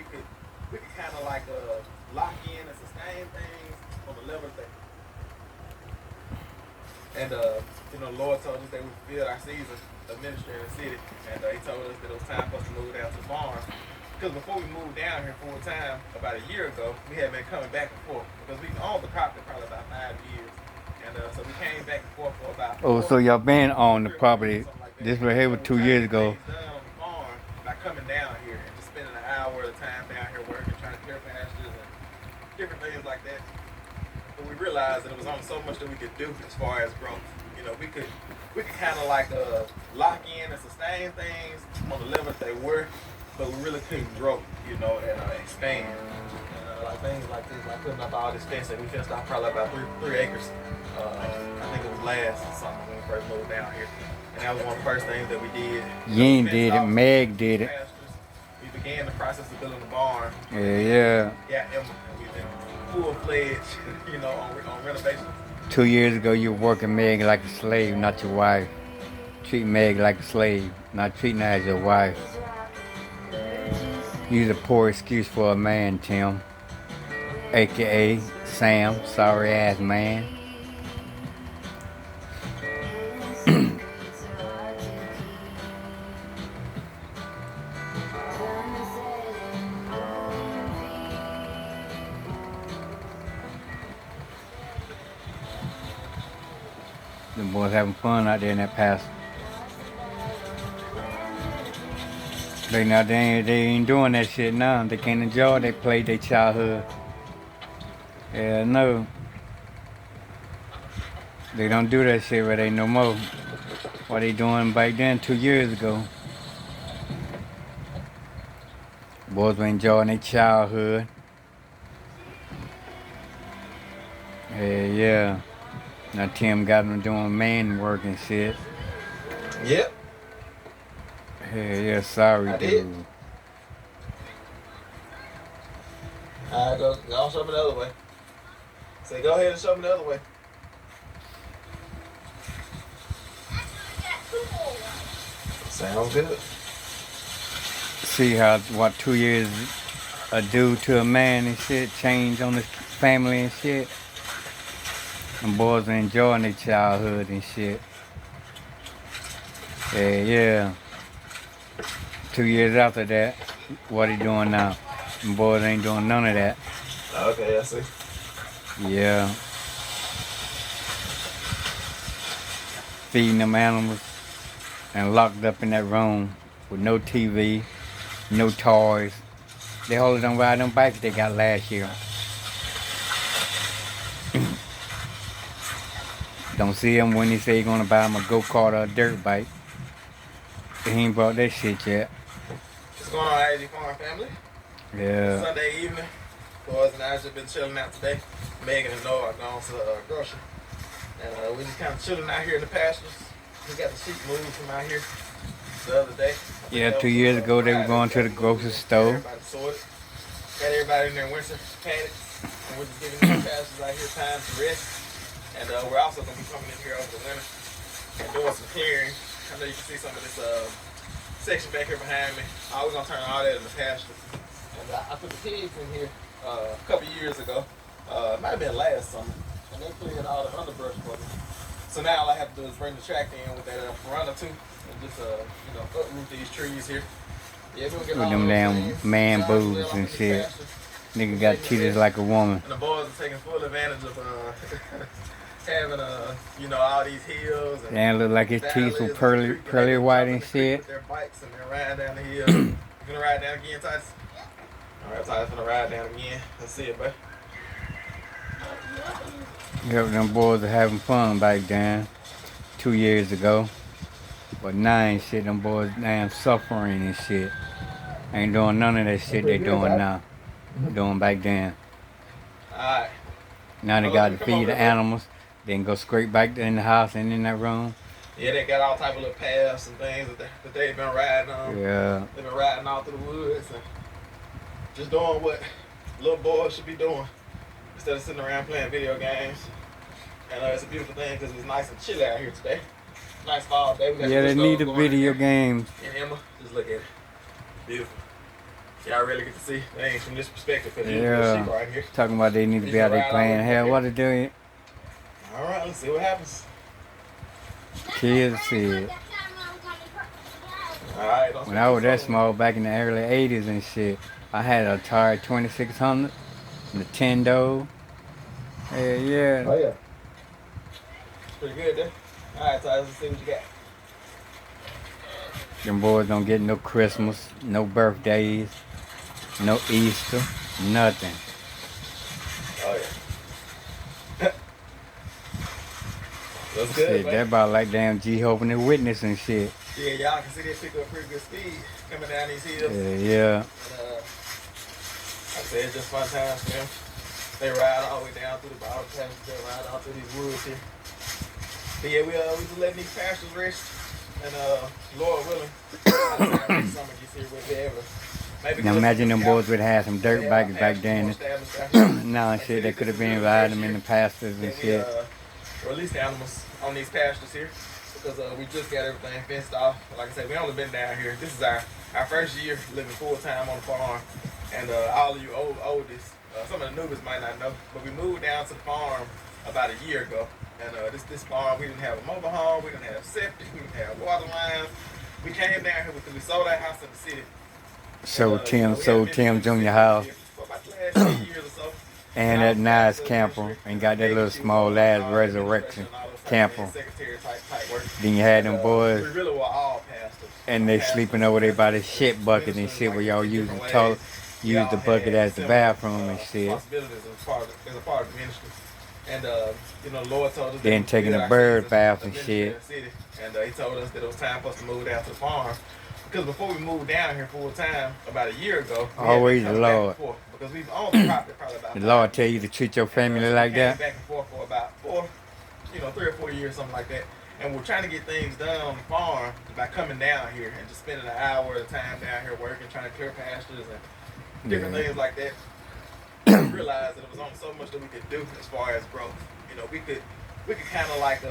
we could kind of like lock in and sustain things on the level that. And you know, the Lord told us that we fulfilled our season of ministry in the city, and He told us that it was time for us to move down to the farm. Because before we moved down here full time, about a year ago, we had been coming back and forth because we owned the property probably about 5 years, and so we came back and forth for about. Oh, so y'all been on the property. Like This right here was 2 years ago. Done on the farm by coming down here and just spending an hour at a time down here working, trying to clear pastures and different things like that. But we realized that it was only so much that we could do as far as growth. You know, we could kind of like lock in and sustain things on the level that they were, but we really couldn't grow, you know, and expand. And like things like this, like putting up all this fencing, we fenced off probably about three acres. I think it was last summer when we first moved down here, and that was one of the first things that we did. Yin did it, Meg did it. We began the process of building the barn. Yeah. Yeah, and we've been full-fledged, you know, on renovation. 2 years ago, you were working Meg like a slave, not your wife. Treat Meg like a slave, not treating her as your wife. Use a poor excuse for a man, Tim. AKA Sam, sorry ass man. The boys having fun out there in that pasture. They ain't doing that shit now. They can't enjoy they play their childhood. Yeah, no. They don't do that shit right there no more. What they doing back then 2 years ago. Boys were enjoying their childhood. Yeah. Now Tim got them doing man work and shit. Yep. Yeah, sorry, dude. Alright, go show me the other way. Say, go ahead and show me the other way. Sounds good. See how what 2 years do to a man and shit, change on his family and shit. And boys are enjoying their childhood and shit. Yeah. 2 years after that, what he doing now? And boys ain't doing none of that. Okay, I see. Yeah. Feeding them animals and locked up in that room with no TV, no toys. They hold them ride them bikes they got last year. Don't see him when he say he gonna buy him a go-kart or a dirt bike. He ain't brought that shit yet. What's going on, AG Farm family? Yeah. Sunday evening. Boys and I just been chilling out today. Megan and Noah are gone to the grocery. And we just kind of chilling out here in the pastures. We got the sheep moved from out here the other day. Yeah, 2 years ago they were going to the grocery store. Everybody sorted. Got everybody in their winter paddocks. And we're just giving these pastures out here time to rest. And we're also going to be coming in here over the winter and doing some clearing. I know you can see some of this section back here behind me. We're going to turn all that into pasture. And I put the pigs in here a couple years ago. It might have been last summer. And they cleared all the underbrush for me. So now all I have to do is bring the tractor in with that Piranha 2 and just you know, uproot these trees here. Yeah, we're gonna get With all them damn man boobs and shit. Nigga got titties like a woman. And the boys are taking full advantage of having you know, all these hills. And damn, look like his teeth were pearly white and shit. Their bikes and they're riding down the hill. You gonna ride down again, Titus? All right, Titus gonna ride down again. Let's see it, bud. Yep, them boys are having fun back then 2 years ago. But now ain't shit, them boys damn suffering and shit. Ain't doing none of that shit they doing now. Doing back then. Alright. Now they got to feed the animals, then go straight back in the house and in that room. Yeah, they got all type of little paths and things that they've been riding on. Yeah. They've been riding all through the woods and just doing what little boys should be doing instead of sitting around playing video games. And it's a beautiful thing because it's nice and chilly out here today. Nice fall day. We got yeah, they need the video games. And Emma, just look at it. Beautiful. Y'all really get to see things from this perspective because you the Yeah. sheep right here. Talking about they need to be out there playing. Hell, what to do? All right, let's see what happens. Kids shit. All right. When I was that small back in the early 80s and shit, I had a Atari 2600, Nintendo. Hell yeah. Oh yeah. Pretty good there. All right, Ty, let's see what you got. Them boys don't get no Christmas, no birthdays, no Easter, nothing. Oh yeah. That's good, Shit, man. that about like damn Jehovah's Witness and shit. Yeah, y'all can see they pick up pretty good speed coming down these hills. Yeah. And, like I said, it's just fun times for them. They ride all the way down through the bottom passes. They ride all through these woods here. But yeah, we just letting these pastures rest. And Lord willing, next summer gets here, we'll be able to maybe. Now imagine them boys would have some dirt bikes back then. Now shit, they could have been riding them in the pastures and shit. Release the animals on these pastures here because we just got everything fenced off. Like I said, we only been down here. This is our first year living full time on the farm. And all of you oldest, some of the newbies might not know, but we moved down to the farm about a year ago. And this farm, we didn't have a mobile home, we didn't have septic, we didn't have water lines. We came down here because we sold our house in the city. Sold Tim Junior house. For about the last 10 years or so. And that nice camper, and got that little small ass resurrection camper. Then you had them boys, and they sleeping over there by the shit bucket and shit where y'all use the bucket as the bathroom and shit. And the Lord told us. Then taking a bird bath and shit. And he told us that it was time for us to move down to the farm. Because before we moved down here full time, about a year ago, always the Lord. Because we've owned the property probably about. The Lord tell you to treat your family like that. Back and forth for about 3 or 4 years, something like that. And we're trying to get things done on the farm by coming down here and just spending an hour at a time down here working, trying to clear pastures and different things like that. We realized that it was only so much that we could do as far as growth. We could kind of like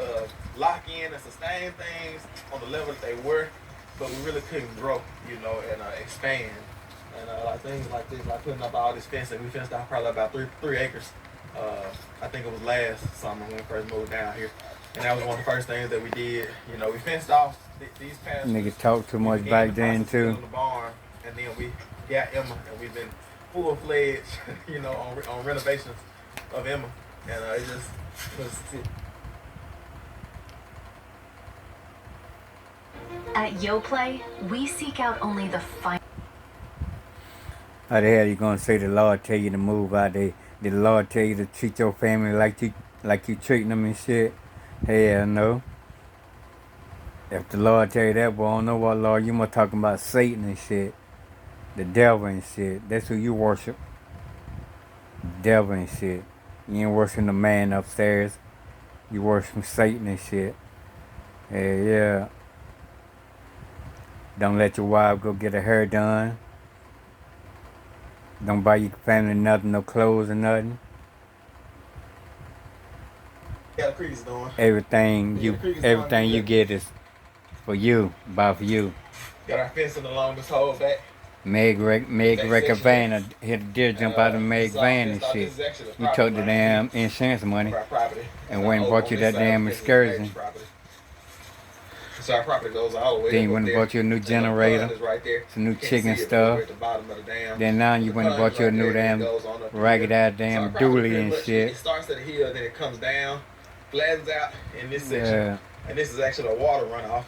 lock in and sustain things on the level that they were, but we really couldn't grow, and expand. And like things like this, like putting up all this fencing. We fenced out probably about 3 acres. I think it was last summer when we first moved down here. And that was one of the first things that we did. We fenced off these pastures. Nigga talk too much back then too. The barn, and then we got Emma, and we've been full-fledged, on renovations of Emma. And it just was. At YoPlay, we seek out only the fine. How the hell you gonna say the Lord tell you to move out there? Did the Lord tell you to treat your family like you treating them and shit? Hell no. If the Lord tell you that, boy, I don't know what Lord you must talking about Satan and shit. The devil and shit. That's who you worship. Devil and shit. You ain't worshiping the man upstairs. You worshiping Satan and shit. Hell yeah. Don't let your wife go get her hair done. Don't buy your family nothing, no clothes or nothing. Got a crease doing. Everything you get is for you, buy for you. Got our fencing along this whole back. Meg wreck a van, hit a deer jump out of Meg's van and shit. You took the damn insurance money and went and bought you that damn excursion. So our property goes all the way. Then you went and bought you a new generator, some new chicken stuff. Then now you went and bought you a new damn ragged ass damn dually and shit. It starts at the hill, then it comes down, flattens out in this section, and this is actually a water runoff,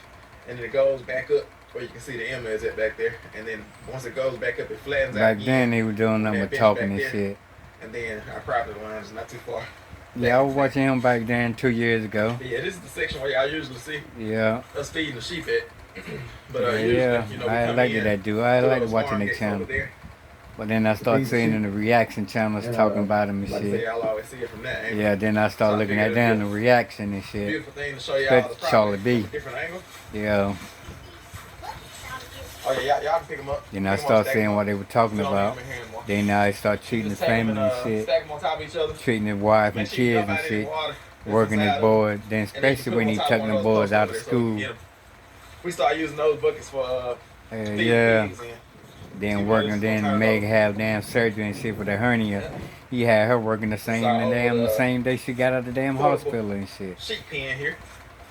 and then it goes back up where you can see the Emma is at back there, and then once it goes back up, it flattens out. Back then they were doing nothing but talking and shit. And then our property line is not too far. Yeah, I was watching him back then 2 years ago. Yeah, this is the section where y'all usually see us feeding the sheep at. But I like that dude. I like watching the channel. But then I start seeing in the reaction channels talking about him and shit. Y'all always see it from that angle. Yeah, then I start looking at them, the reaction and shit. Beautiful thing to show y'all the Charlie B. Different angle. Yeah. Oh yeah, y'all can pick them up. Then I start seeing what they were talking about. Then I start treating his family and shit. Stack them on top of each other. Treating his wife and kids and shit. Working his boys. Then especially when he took the boys out of school. We start using those buckets for yeah. Then working, then Meg have damn surgery and shit for the hernia. He had her working the same day she got out of the damn hospital and shit. Sheep pen here.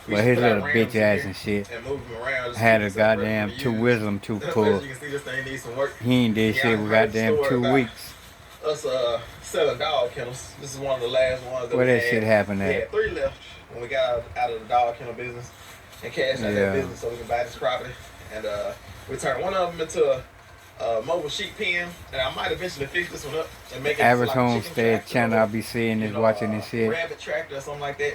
But his little bitch ass and shit And move them around. had a goddamn 2 wisdom tooth pulled. You can see this thing needs some work. He ain't did shit for goddamn 2 weeks. Us selling dog kennels. This is one of the last ones that Where we that had. shit happened We at? had 3 left when we got out of the dog kennel business and cashed out that business so we can buy this property. And we turned one of them into a mobile sheep pen. And I might eventually fix this one up and make it Average like a chicken homestead tractor channel or, I'll be seeing this, watching this shit. rabbit tractor or something like that.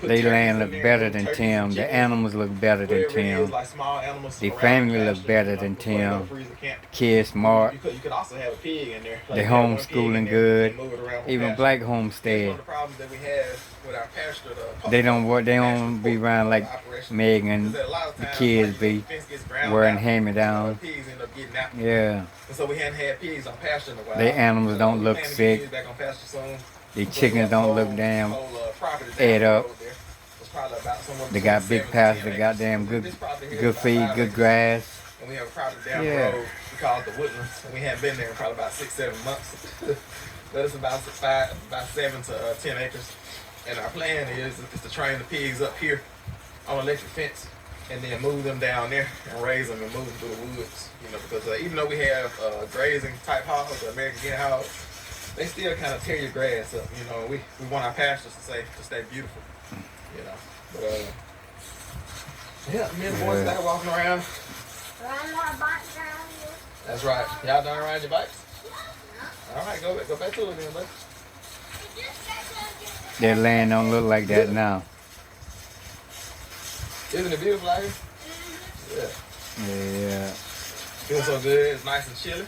Put They turkeys land in look there, better put than turkeys Tim. and The chickens, animals look better than whatever it is, Tim. like small animals The around family the look pasture, better you know, than before you go Tim. freeze the camp. Kids smart. You could also have a pig in there. They you have one pig in homeschooling there good. and move it around for Even pasture. black That's one homestead. of the problems that we have with our pasture. They don't be around like Meg and the kids be wearing hand-me-down. Pigs end up getting out. Yeah. And so we hadn't had pigs on pasture in a while. They animals don't We look plan to get sick. pigs back on pasture soon. The So chickens the don't whole- look damn whole, property down ate the up. road there was probably about somewhere They got between big 7 to pastures, 10 they acres. got damn This property here is good about feed, 5 good acres. grass. And we have a property down Yeah. the road. We call it the Woodlands. And we haven't been there in probably about 6-7 months. But it's about 7 to 10 acres. And our plan is to train the pigs up here on electric fence and then move them down there and raise them and move them through the woods. You know, because even though we have grazing type hogs, American guinea hogs, they still kind of tear your grass up. You know, we want our pastures to stay beautiful. You know, but yeah, me and the boys back walking around. Ride my bike down here. That's right. Y'all done riding your bikes? All right, go back to it then, buddy. Their land don't look like that now. Isn't it beautiful out here? Yeah. Yeah. Feels so good. It's nice and chilly.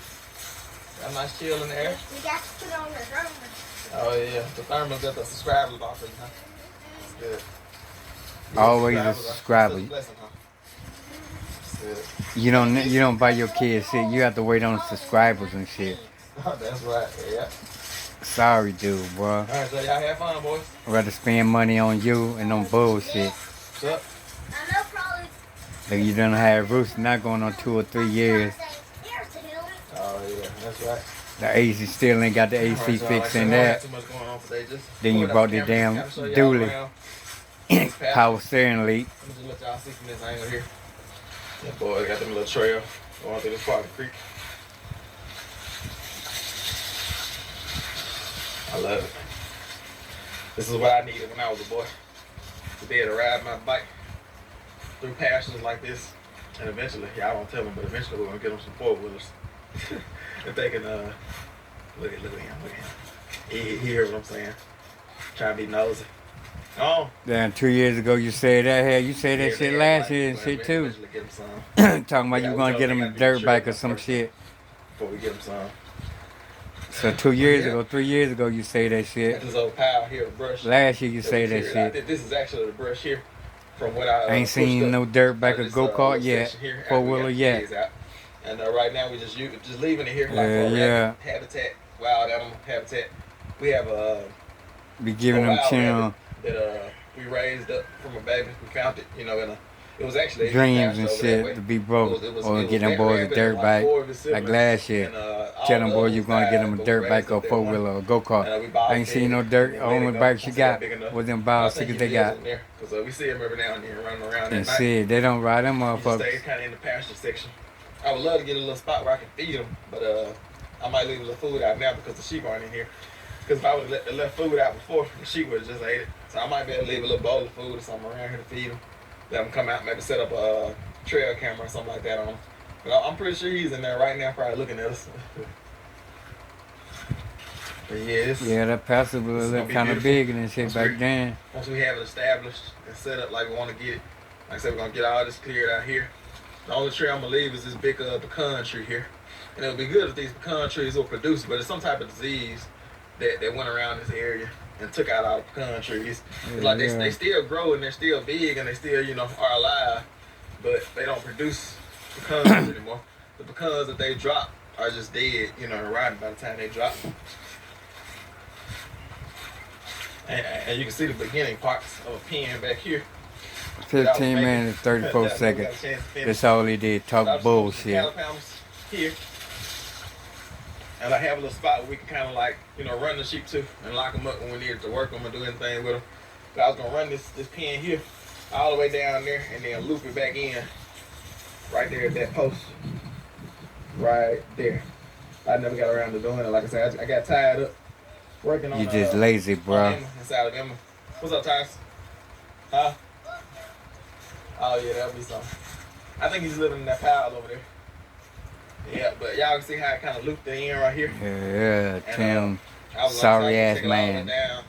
Got a nice chill in the air. We got to put on the thermos. Oh yeah, the thermals that the subscribers offer you, huh? It's good. Always a Subscribers are subscriber. such a blessing, huh? It's good. You don't buy your kids shit. You have to wait on subscribers and shit. That's right. Yeah. Sorry, dude, bro. All right, so y'all have fun, boys. I'd rather spend money on you and on bullshit. What's up? I know probably. Like you done have Rooster not going on 2 or 3 years. Here's the hill. Oh yeah, that's right. The AC still ain't got the AC All right, so, fix like, in we don't that. have too much going on today. Just Then you pull it brought up the camera, damn kinda show y'all dually. around. Power steering leak. Let me just let y'all see from this angle here. Yeah, boy, got them little trail going through this part of the creek. I love it. This is what I needed when I was a boy. To be able to ride my bike through pastures like this. And eventually, yeah, I don't tell them, but eventually we're going to get them some 4-wheelers. If they can, look at him. He hear what I'm saying. Trying to be nosy. Oh. Damn, 2 years ago you said that. Hell, you said that shit last year and shit too. Talking about you gonna get them a dirt bike or some shit. Before we get them some. So 2 years ago, 3 years ago you say that Got shit. this old pile here, a brush. Last year you that say was that here. shit. This is actually the brush here from what I Ain't pushed seen up no dirt bike out of or this, go kart little yet. section here after 4 we got wheeler the yet. pigs out. And right now we just leaving it here like Yeah, for yeah. rabbit habitat, wild animal habitat. We have a Be giving them wild channel rabbit that we raised up from a baby. We found it, you know, it was actually dreams and over that way. shit to be broke It was or get them that boys a rabbit dirt and, bike. 4 of his Like siblings. last year. And, all Tell them the boys others you gonna get them died, a but dirt we bike raised or up that 4-wheeler or go we kart. bought I ain't seen no it, dirt. and The let it only go. bikes you Until got they're big enough. was them I think bicycles he they lives got. in there, 'cause we see him every now and then running around And at night. shit, they don't ride them He just motherfuckers. stays kind of in the pasture section. I would love to get a little spot where I can feed them, but I might leave a little food out now because the sheep aren't in here. Because if I would have left food out before, the sheep would have just ate it. So I might be able to leave a little bowl of food or something around here to feed them. Let them come out, maybe set up a trail camera or something like that on them. But I'm pretty sure he's in there right now, probably looking at us. But Yeah, that pastor was gonna be kind of beautiful. big and shit Once back we- then. Once we have it established and set up like we want to get it, like I said, we're going to get all this cleared out here. The only tree I'm going to leave is this big pecan tree here. And it would be good if these pecan trees will produce, but it's some type of disease that went around this area and took out all the pecan trees. It's like Yeah. they still grow and they're still big and they still, are alive, but they don't produce pecans anymore. The pecans that they drop are just dead, rotten by the time they drop. And you can see the beginning parts of a pen back here. 15 minutes, 34 seconds. That's all he did, talk bullshit. Cattle panels here. And I have a little spot where we can kind of like, you know, run the sheep to and lock them up when we needed to work them or do anything with them. But I was gonna run this pen here all the way down there and then loop it back in right there at that post. Right there. I never got around to doing it. Like I said, I got tied up working on You just lazy, bro. inside of Emma. What's up, Tyson? Huh? Oh yeah, that'll be something. I think he's living in that pile over there. Yeah, but y'all can see how I kind of looped the end right here. Yeah, And, Tim. I was Sorry like, ass take it all the way man. down.